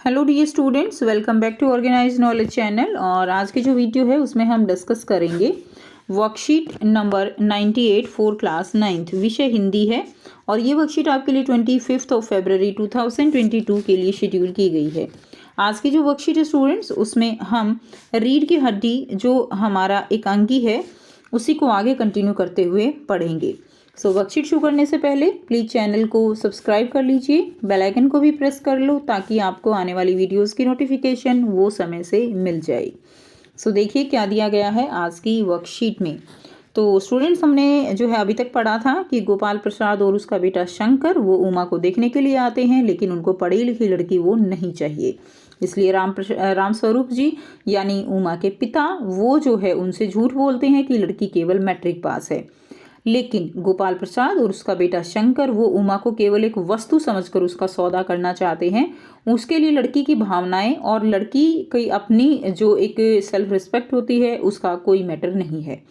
Hello dear students, welcome back to organise knowledge channel. और आज की जो वीडियो है उसमें हम डिस्कस करेंगे worksheet number 98 for class 9th। विषय हिंदी है और ये वर्कशीट आपके लिए 25 फरवरी 2022 के लिए शेड्यूल की गई है। आज की जो वर्कशीट है स्टूडेंट्स, उसमें हम रीढ़ की हड्डी जो हमारा एकांकी है उसी को आगे कंटिन्यू करते हुए पढ़ेंगे। सो वर्कशीट शुरू करने से पहले प्लीज़ चैनल को सब्सक्राइब कर लीजिए, बेल आइकन को भी प्रेस कर लो ताकि आपको आने वाली वीडियोस की नोटिफिकेशन वो समय से मिल जाए। सो देखिए क्या दिया गया है आज की वर्कशीट में। तो स्टूडेंट्स, हमने जो है अभी तक पढ़ा था कि गोपाल प्रसाद और उसका बेटा शंकर वो उमा को देखने के लिए आते हैं, लेकिन उनको पढ़ी लिखी लड़की वो नहीं चाहिए। इसलिए राम स्वरूप जी यानी उमा के पिता वो जो है उनसे झूठ बोलते हैं कि लड़की केवल मैट्रिक पास है। लेकिन गोपाल प्रसाद और उसका बेटा शंकर वो उमा को केवल एक वस्तु समझकर उसका सौदा करना चाहते हैं। उसके लिए लड़की की भावनाएं और लड़की की अपनी जो एक सेल्फ रिस्पेक्ट होती है उसका कोई मैटर नहीं है।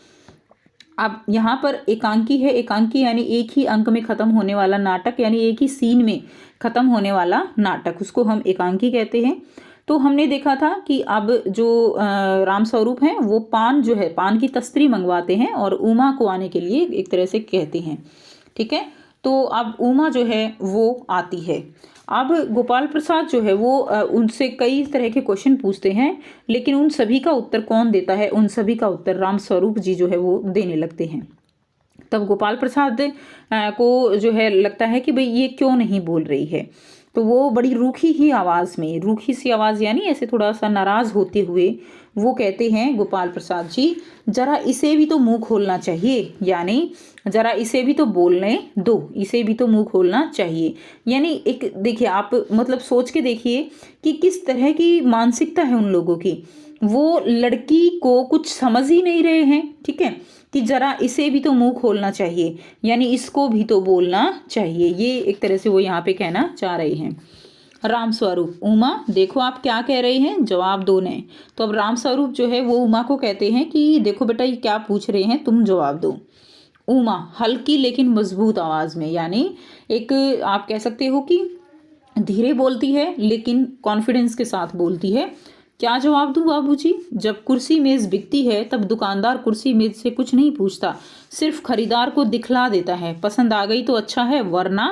अब यहाँ पर एकांकी है, एकांकी यानी एक ही अंक में खत्म होने वाला नाटक, यानी एक ही सीन में खत्म होने वाला नाटक, उसको हम एकांकी कहते हैं। तो हमने देखा था कि अब जो राम स्वरूप हैं वो पान जो है पान की तस्तरी मंगवाते हैं और उमा को आने के लिए एक तरह से कहते हैं। ठीक है, तो अब उमा जो है वो आती है। अब गोपाल प्रसाद जो है वो उनसे कई तरह के क्वेश्चन पूछते हैं, लेकिन उन सभी का उत्तर कौन देता है? उन सभी का उत्तर राम स्वरूप जी जो है वो देने लगते हैं। तब गोपाल प्रसाद को जो है लगता है कि भाई ये क्यों नहीं बोल रही है, तो वो बड़ी रूखी ही आवाज़ में, रूखी सी आवाज़ यानी ऐसे थोड़ा सा नाराज़ होते हुए वो कहते हैं, गोपाल प्रसाद जी जरा इसे भी तो मुंह खोलना चाहिए, यानी जरा इसे भी तो बोलने दो, इसे भी तो मुंह खोलना चाहिए। यानी एक देखिए आप मतलब सोच के देखिए कि किस तरह की मानसिकता है उन लोगों की। वो लड़की को कुछ समझ ही नहीं रहे हैं, ठीक है, कि जरा इसे भी तो मुंह खोलना चाहिए, यानी इसको भी तो बोलना चाहिए। ये एक तरह से वो यहाँ पे कहना चाह रहे हैं। राम स्वरूप, उमा देखो आप क्या कह रहे हैं, जवाब दो ने। तो अब राम स्वरूप जो है वो उमा को कहते हैं कि देखो बेटा ये क्या पूछ रहे हैं, तुम जवाब दो। उमा हल्की लेकिन मजबूत आवाज में, यानी एक आप कह सकते हो कि धीरे बोलती है लेकिन कॉन्फिडेंस के साथ बोलती है। क्या जवाब दूं बाबूजी? जब कुर्सी मेज बिकती है तब दुकानदार कुर्सी मेज से कुछ नहीं पूछता, सिर्फ खरीदार को दिखला देता है, पसंद आ गई तो अच्छा है वरना।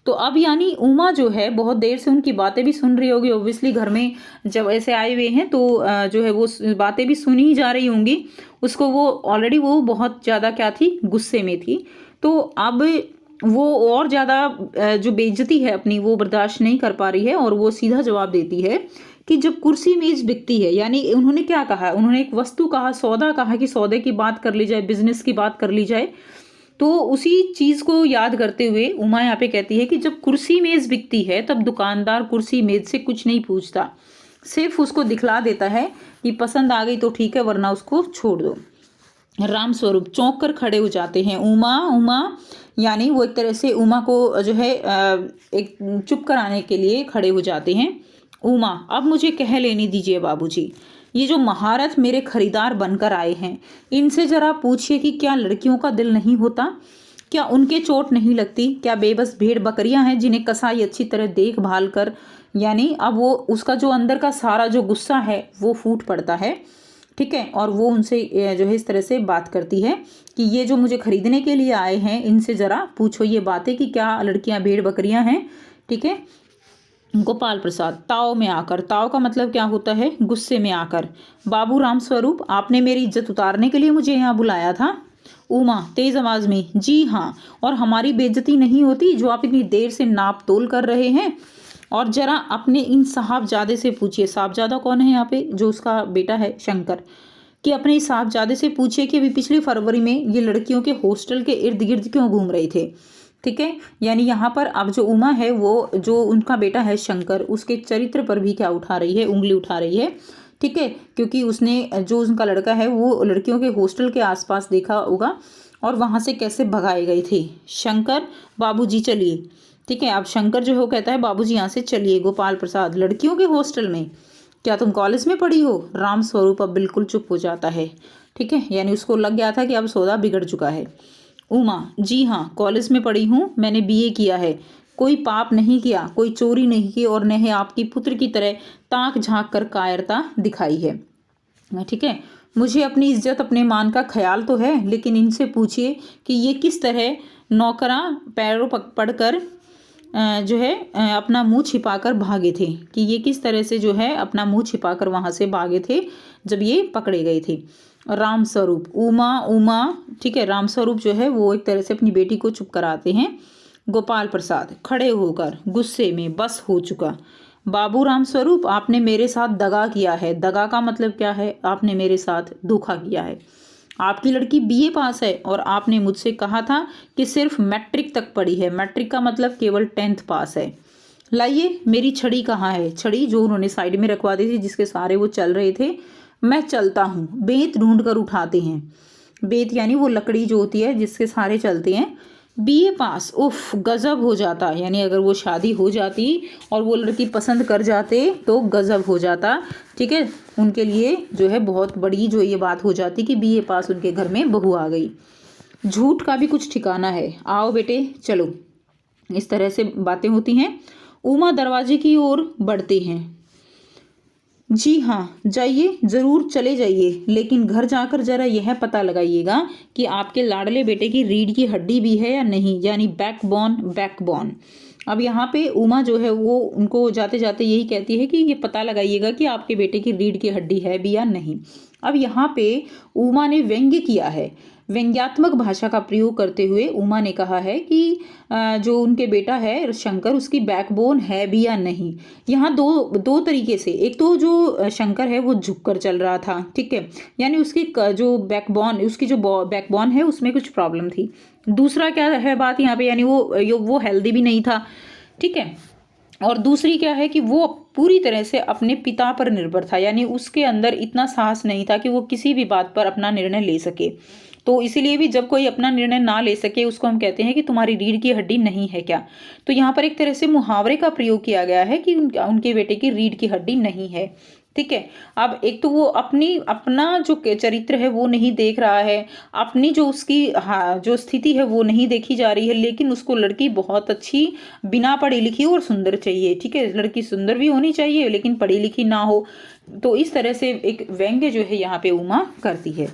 तो अब यानी उमा जो है बहुत देर से उनकी बातें भी सुन रही होगी, ऑब्वियसली घर में जब ऐसे आए हुए हैं तो जो है वो बातें भी सुनी ही जा रही होंगी। उसको वो ऑलरेडी वो बहुत ज़्यादा क्या थी, गुस्से में थी। तो अब वो और ज़्यादा जो बेइज्जती है अपनी वो बर्दाश्त नहीं कर पा रही है और वो सीधा जवाब देती है कि जब कुर्सी मेज बिकती है, यानी उन्होंने क्या कहा, उन्होंने एक वस्तु कहा, सौदा कहा कि सौदे की बात कर ली जाए, बिजनेस की बात कर ली जाए। तो उसी चीज को याद करते हुए उमा यहाँ पे कहती है कि जब कुर्सी मेज बिकती है तब दुकानदार कुर्सी मेज से कुछ नहीं पूछता, सिर्फ उसको दिखला देता है कि पसंद आ गई तो ठीक है वरना उसको छोड़ दो। राम स्वरूप चौंक कर खड़े हो जाते हैं। उमा उमा यानी वो एक तरह से उमा को जो है एक चुप कराने के लिए खड़े हो जाते हैं। उमा अब मुझे कह लेने दीजिए बाबूजी, ये जो महारथ मेरे खरीदार बनकर आए हैं इनसे जरा पूछिए कि क्या लड़कियों का दिल नहीं होता, क्या उनके चोट नहीं लगती, क्या बेबस भेड़ बकरियां हैं जिन्हें कसाई अच्छी तरह देखभाल कर, यानी अब वो उसका जो अंदर का सारा जो गुस्सा है वो फूट पड़ता है। ठीक है, और वो उनसे जो है इस तरह से बात करती है कि ये जो मुझे खरीदने के लिए आए हैं इनसे जरा पूछो ये बातें कि क्या लड़कियां भेड़ बकरियां हैं। ठीक है, गोपाल प्रसाद ताव में आकर, ताव का मतलब क्या होता है, गुस्से में आकर। बाबू राम स्वरूप आपने मेरी इज्जत उतारने के लिए मुझे यहाँ बुलाया था? उमा तेज आवाज में, जी हाँ, और हमारी बेइज्जती नहीं होती जो आप इतनी देर से नाप तोल कर रहे हैं? और जरा अपने इन साहबजादे से पूछिए, साहबजादा कौन है यहाँ पे, जो उसका बेटा है शंकर, कि अपने इस साहबजादे से पूछिए कि अभी पिछली फरवरी में ये लड़कियों के हॉस्टल के इर्द गिर्द क्यों घूम रहे थे। ठीक है, यानी यहाँ पर अब जो उमा है वो जो उनका बेटा है शंकर उसके चरित्र पर भी क्या उठा रही है, उंगली उठा रही है। ठीक है, क्योंकि उसने जो उनका लड़का है वो लड़कियों के हॉस्टल के आसपास देखा होगा और वहाँ से कैसे भगाए गए थे। शंकर बाबूजी चलिए। ठीक है, अब शंकर जो है वो कहता है बाबूजी यहाँ से चलिए। गोपाल प्रसाद लड़कियों के हॉस्टल में, क्या तुम कॉलेज में पढ़ी हो? राम स्वरूप अब बिल्कुल चुप हो जाता है। ठीक है, यानी उसको लग गया था कि अब सौदा बिगड़ चुका है। उमा जी हाँ, कॉलेज में पढ़ी हूँ, मैंने बीए किया है, कोई पाप नहीं किया, कोई चोरी नहीं की और न ही आपकी पुत्र की तरह ताक झांक कर कायरता दिखाई है। ठीक है, मुझे अपनी इज्जत अपने मान का ख्याल तो है, लेकिन इनसे पूछिए कि ये किस तरह नौकरां पैरों पड़कर जो है अपना मुंह छिपाकर भागे थे, कि ये किस तरह से जो है अपना मुंह छिपाकर वहां से भागे थे जब ये पकड़े गए थे। राम स्वरूप, उमा, ठीक है, राम स्वरूप जो है वो एक तरह से अपनी बेटी को चुप कराते हैं। गोपाल प्रसाद खड़े होकर गुस्से में बस हो चुका, बाबू राम स्वरूप आपने मेरे साथ दगा किया है। दगा का मतलब क्या है, आपने मेरे साथ धोखा किया है। आपकी लड़की बीए पास है और आपने मुझसे कहा था कि सिर्फ मैट्रिक तक पढ़ी है। मैट्रिक का मतलब केवल 10th पास है। लाइए मेरी छड़ी कहाँ है, छड़ी जो उन्होंने साइड में रखवा दी थी जिसके सहारे वो चल रहे थे। मैं चलता हूँ, बेंत ढूंढ कर उठाते हैं। बेंत यानी वो लकड़ी जो होती है जिसके सहारे चलते हैं। बीए पास, उफ गजब हो जाता, यानी अगर वो शादी हो जाती और वो लड़की पसंद कर जाते तो गजब हो जाता। ठीक है, उनके लिए जो है बहुत बड़ी जो ये बात हो जाती कि बीए पास उनके घर में बहू आ गई। झूठ का भी कुछ ठिकाना है, आओ बेटे चलो, इस तरह से बातें होती हैं। उमा दरवाजे की ओर बढ़ते हैं। जी हाँ जाइए, ज़रूर चले जाइए, लेकिन घर जाकर ज़रा यह पता लगाइएगा कि आपके लाडले बेटे की रीढ़ की हड्डी भी है या नहीं, यानी बैकबोन। अब यहाँ पे उमा जो है वो उनको जाते जाते यही कहती है कि ये पता लगाइएगा कि आपके बेटे की रीढ़ की हड्डी है भी या नहीं। अब यहाँ पे उमा ने व्यंग्य किया है, व्यंग्यात्मक भाषा का प्रयोग करते हुए उमा ने कहा है कि जो उनके बेटा है शंकर उसकी बैकबोन है भी या नहीं। यहाँ दो तरीके से, एक तो जो शंकर है वो झुककर चल रहा था, ठीक है, यानी उसकी जो बैकबोन, उसकी जो बैकबोन है उसमें कुछ प्रॉब्लम थी। दूसरा क्या है बात यहाँ पे, यानी वो हेल्दी भी नहीं था, ठीक है। और दूसरी क्या है कि वो पूरी तरह से अपने पिता पर निर्भर था, यानी उसके अंदर इतना साहस नहीं था कि वो किसी भी बात पर अपना निर्णय ले सके। तो इसीलिए भी जब कोई अपना निर्णय ना ले सके उसको हम कहते हैं कि तुम्हारी रीढ़ की हड्डी नहीं है क्या। तो यहाँ पर एक तरह से मुहावरे का प्रयोग किया गया है कि उनके बेटे की रीढ़ की हड्डी नहीं है, ठीक है। अब एक तो वो अपना जो चरित्र है वो नहीं देख रहा है, अपनी जो उसकी जो स्थिति है वो नहीं देखी जा रही है, लेकिन उसको लड़की बहुत अच्छी बिना पढ़ी लिखी और सुंदर चाहिए, ठीक है। लड़की सुंदर भी होनी चाहिए लेकिन पढ़ी लिखी ना हो। तो इस तरह से एक व्यंग्य जो है यहाँ पे उमा करती है।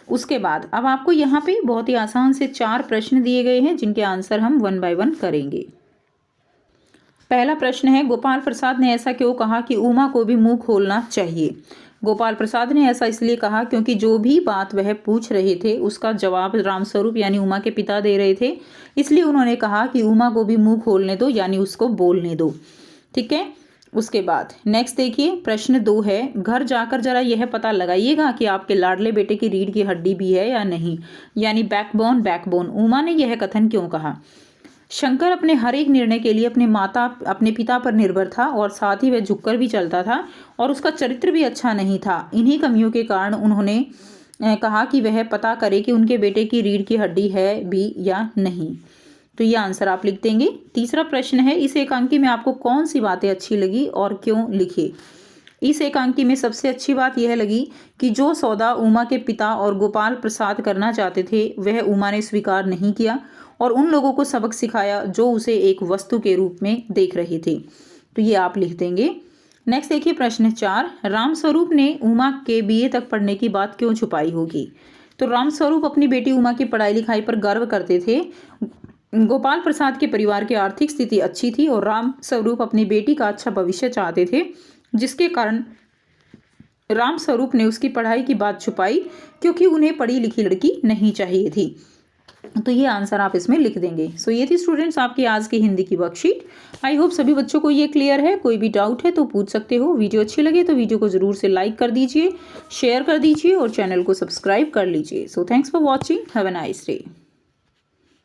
उसके बाद अब आपको यहाँ पे बहुत ही आसान से 4 प्रश्न दिए गए हैं जिनके आंसर हम 1 बाय 1 करेंगे। पहला प्रश्न है, गोपाल प्रसाद ने ऐसा क्यों कहा कि उमा को भी मुंह खोलना चाहिए। गोपाल प्रसाद ने ऐसा इसलिए कहा क्योंकि जो भी बात वह पूछ रहे थे उसका जवाब रामस्वरूप यानी उमा के पिता दे रहे थे, इसलिए उन्होंने कहा कि उमा को भी मुंह खोलने दो, यानी उसको बोलने दो, ठीक है। उसके बाद नेक्स्ट देखिए, प्रश्न 2 है, घर जाकर जरा यह पता लगाइएगा कि आपके लाडले बेटे की रीढ़ की हड्डी भी है या नहीं, यानी बैकबोन। उमा ने यह कथन क्यों कहा। शंकर अपने हर एक निर्णय के लिए अपने पिता पर निर्भर था और साथ ही वह झुककर भी चलता था और उसका चरित्र भी अच्छा नहीं था। इन्हीं कमियों के कारण उन्होंने कहा कि वह पता करे कि उनके बेटे की रीढ़ की हड्डी है भी या नहीं। तो ये आंसर आप लिख देंगे। तीसरा प्रश्न है, इस एकांकी में आपको कौन सी बातें अच्छी लगी और क्यों लिखे। इस एकांकी में सबसे अच्छी बात यह लगी कि जो सौदा उमा के पिता और गोपाल प्रसाद करना चाहते थे वह उमा ने स्वीकार नहीं किया और उन लोगों को सबक सिखाया जो उसे एक वस्तु के रूप में देख रहे थे। तो ये आप लिख देंगे। नेक्स्ट देखिए प्रश्न 4, रामस्वरूप ने उमा के बीए तक पढ़ने की बात क्यों छुपाई होगी। तो रामस्वरूप अपनी बेटी उमा की पढ़ाई लिखाई पर गर्व करते थे। गोपाल प्रसाद के परिवार की आर्थिक स्थिति अच्छी थी और रामस्वरूप अपनी बेटी का अच्छा भविष्य चाहते थे, जिसके कारण रामस्वरूप ने उसकी पढ़ाई की बात छुपाई क्योंकि उन्हें पढ़ी लिखी लड़की नहीं चाहिए थी। तो ये आंसर आप इसमें लिख देंगे। सो ये थी स्टूडेंट्स आपकी आज की हिंदी की वर्कशीट। आई होप सभी बच्चों को ये क्लियर है। कोई भी डाउट है तो पूछ सकते हो। वीडियो अच्छी लगे तो वीडियो को ज़रूर से लाइक कर दीजिए, शेयर कर दीजिए और चैनल को सब्सक्राइब कर लीजिए। So thanks for watching, have a nice day.